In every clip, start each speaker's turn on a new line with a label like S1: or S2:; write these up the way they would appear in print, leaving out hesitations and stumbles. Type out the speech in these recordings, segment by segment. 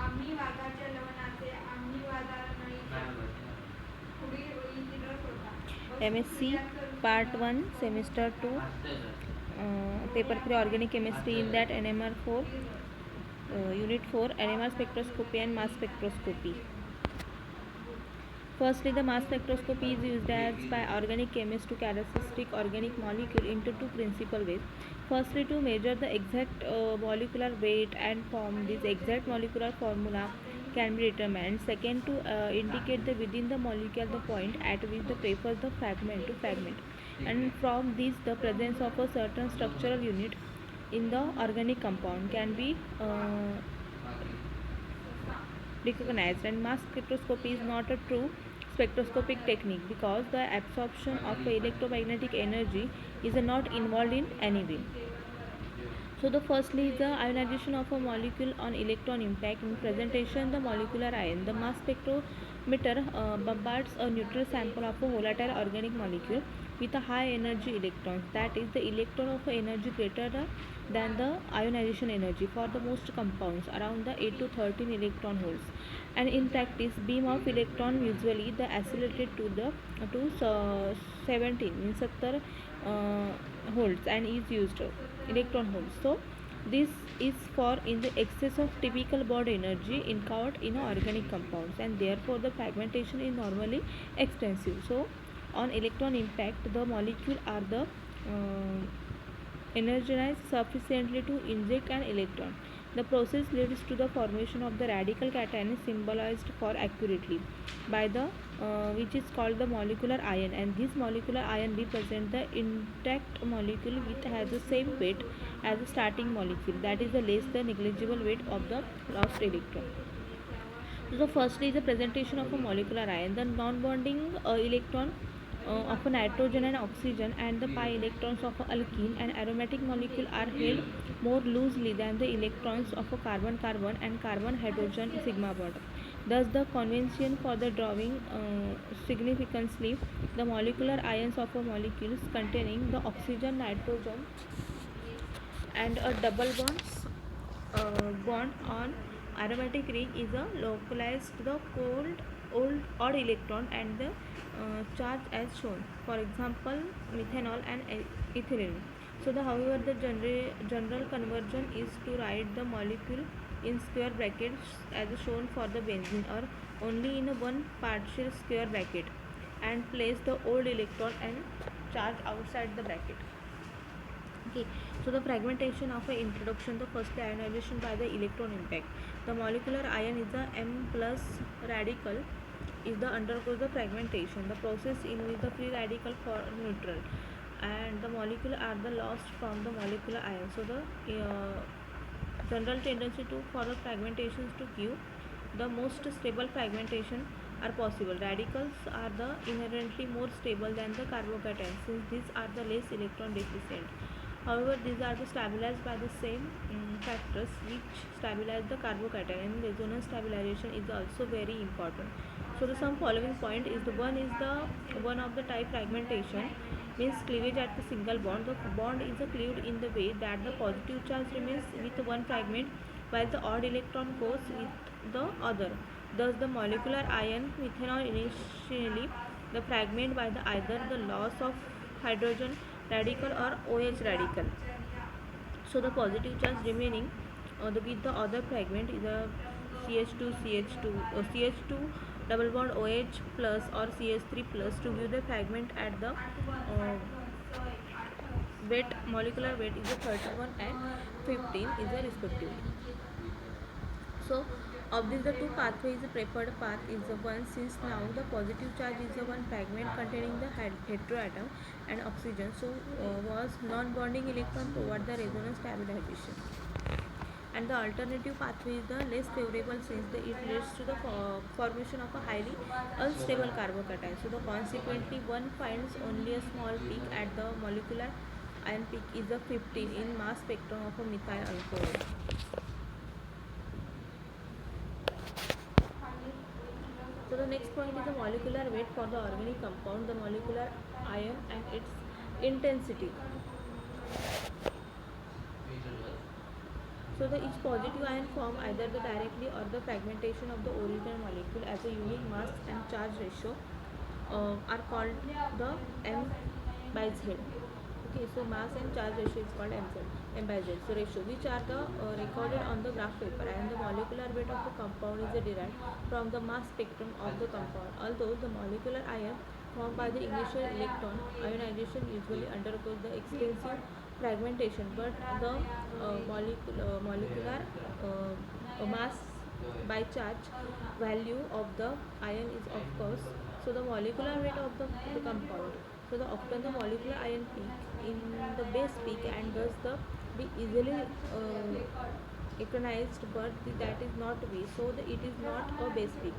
S1: आम्ही वाघाच्या लवणाचे आम्ही वादाळ पुढील ओळी चित्रक होता
S2: MSc Part 1 Semester 2 Paper 3 Organic Chemistry. In that NMR 4 Unit 4 NMR Spectroscopy and Mass Spectroscopy. Firstly, the mass spectroscopy is used as by organic chemists to characteristic organic molecule into two principal ways. Firstly, to measure the exact molecular weight and form, this exact molecular formula can be determined. Second, to indicate the within the molecule the point at which the prefers the fragment to fragment, and from this the presence of a certain structural unit in the organic compound can be recognized. And mass spectroscopy is not a true spectroscopic technique because the absorption of electromagnetic energy is not involved in any way. So the firstly is the ionization of a molecule on electron impact. In presentation, the molecular ion. The mass spectrometer bombards a neutral sample of a volatile organic molecule with a high energy electrons. That is, the electron of energy greater than the ionization energy for the most compounds, around the 8 to 13 electron volts. And in practice, beam of electron usually the accelerated to 17 means 70 volts and is used electron holes. So this is for in the excess of typical Bond energy encountered in organic compounds, and therefore the fragmentation is normally extensive. So on electron impact, the molecule are the energized sufficiently to inject an electron. The process leads to the formation of the radical cation symbolized for accurately by the which is called the molecular ion, and this molecular ion represents the intact molecule which has the same weight as the starting molecule, that is the less the negligible weight of the lost electron. So firstly is the presentation of a molecular ion. The non-bonding electron of a nitrogen and oxygen and the pi electrons of a alkene and aromatic molecule are held more loosely than the electrons of a carbon-carbon and carbon-hydrogen sigma bond. Thus, the convention for the drawing significantly the molecular ions of a molecules containing the oxygen, nitrogen, and a double bond on aromatic ring is a localized to the cold odd electron and the charge as shown, for example methanol and ethylene. So the however the general conversion is to write the molecule in square brackets as shown for the benzene, or only in a one partial square bracket, and place the old electron and charge outside the bracket. Okay, so the fragmentation of an introduction, the first ionization by the electron impact. The molecular ion is the M plus radical is the undergoes the fragmentation. The process in which the free radical for neutral and the molecule are the lost from the molecular ion. So the general tendency to for the fragmentations to give the most stable fragmentation are possible. Radicals are the inherently more stable than the carbocations since these are the less electron deficient. However, these are stabilized by the same factors which stabilize the carbocation, and resonance stabilization is also very important. So the some following point is the one of the type fragmentation means cleavage at the single bond. The bond is cleaved in the way that the positive charge remains with one fragment while the odd electron goes with the other. Thus, the molecular ion methanol initially the fragment by the either the loss of hydrogen radical or OH radical. So the positive charge remaining with the other fragment is a CH2 CH2 CH2 double bond OH plus or CH3 plus to give the fragment at the weight molecular weight is a 31 and 15 is a respectively. So of these the two pathways the preferred path is the one, since now the positive charge is the one fragment containing the heteroatom and oxygen, so was non-bonding electron provide the resonance stabilization, and the alternative pathway is the less favorable since it leads to the formation of a highly unstable carbocation. So the consequently one finds only a small peak at the molecular ion peak is a 15 in mass spectrum of a methyl alcohol. So the next point is the molecular weight for the organic compound, the molecular ion and its intensity. So the each positive ion form either the directly or the fragmentation of the original molecule as a unique mass and charge ratio are called the M by Z. Okay, so mass and charge ratio is called M by Z. So ratio which are the recorded on the graph paper, and the molecular weight of the compound is derived from the mass spectrum of the compound. Although the molecular ion formed by the initial electron ionization usually undergoes the extensive fragmentation, but the molecular mass by charge value of the ion is of course, so the molecular weight of the compound. So the often the molecular ion peak in the base peak and thus the be easily recognized, but that is not way, so it is not a base peak.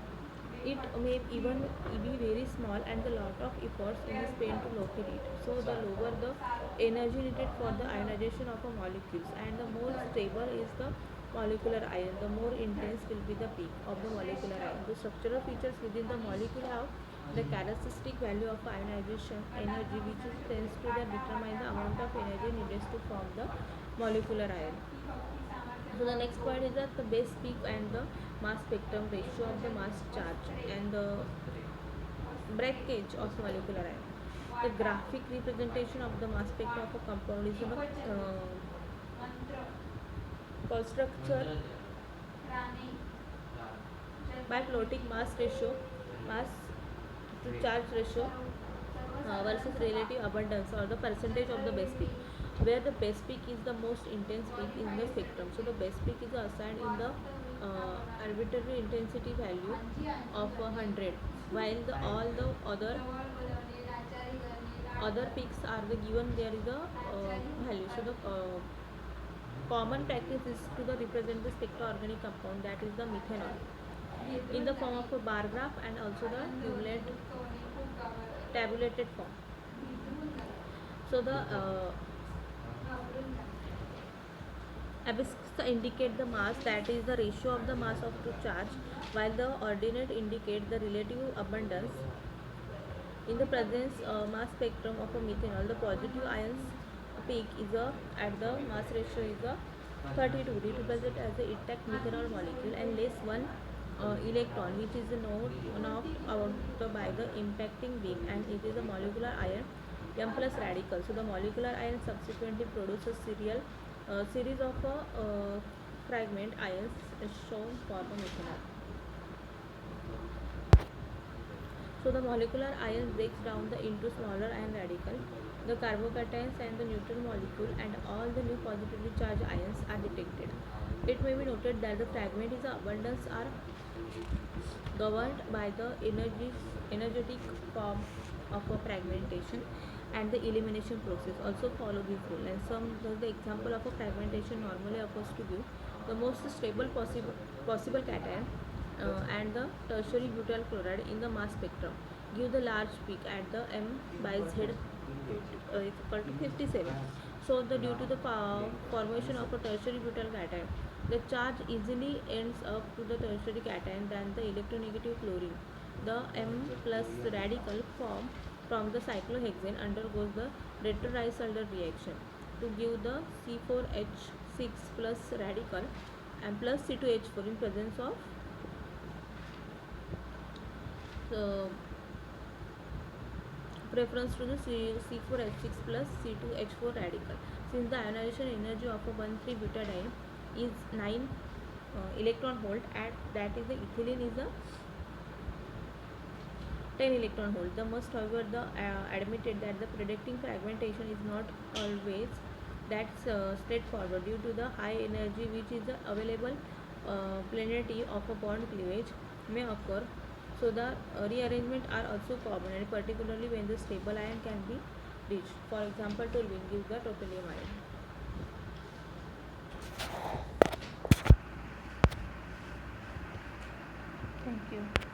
S2: It may even be very small and a lot of efforts is spent to locate it. So the lower the energy needed for the ionization of a molecules and the more stable is the molecular ion, the more intense will be the peak of the molecular ion. The structural features within the molecule have the characteristic value of ionization energy, which is tends to determine the amount of energy needed to form the molecular ion. So the next point is that the base peak and the mass spectrum ratio of the mass charge and the breakage of molecular ion. The graphic representation of the mass spectrum of a compound is called structure by plotting mass ratio, mass to charge ratio versus relative abundance or the percentage of the base peak, where the base peak is the most intense peak in the spectrum. So the base peak is assigned in the arbitrary intensity value of 100, while all the other peaks are the given there is a value. So the common practice is to the represent the spectroorganic compound, that is the methanol, in the form of a bar graph and also the tabulated form. So the abscissa indicate the mass, that is the ratio of the mass of to charge, while the ordinate indicate the relative abundance. In the presence mass spectrum of a methanol, the positive ions peak is at the mass ratio is 32, represented as the intact methanol molecule, and less one electron, which is knocked out by the impacting beam, and it is a molecular ion M plus radical. So the molecular ion subsequently produces series of fragment ions shown for the methanol. So the molecular ion breaks down into smaller ion radical. The carbocations and the neutral molecule and all the new positively charged ions are detected. It may be noted that the fragment is abundance are governed by the energetic form of a fragmentation, and the elimination process also follow this rule. And some the example of a fragmentation normally occurs to give the most stable possible cation and the tertiary butyl chloride in the mass spectrum give the large peak at the M by Z is equal to 57. So due to the formation of a tertiary butyl cation, the charge easily ends up to the tertiary cation than the electronegative chlorine. The M plus radical form from the cyclohexane undergoes the Reiter-Reisalder reaction to give the C4H6 plus radical and plus C2H4 in presence of preference to the C4H6 plus C2H4 radical. Since the ionization energy of a 1,3-butadiene is 9 electron volt, at that is the ethylene is a 10 electron volt. The must however the admitted that the predicting fragmentation is not always that's straightforward due to the high energy which is available. Plenty of a bond cleavage may occur. So the rearrangement are also common, and particularly when the stable ion can be reached. For example, toluene gives the totalium ion. Thank you.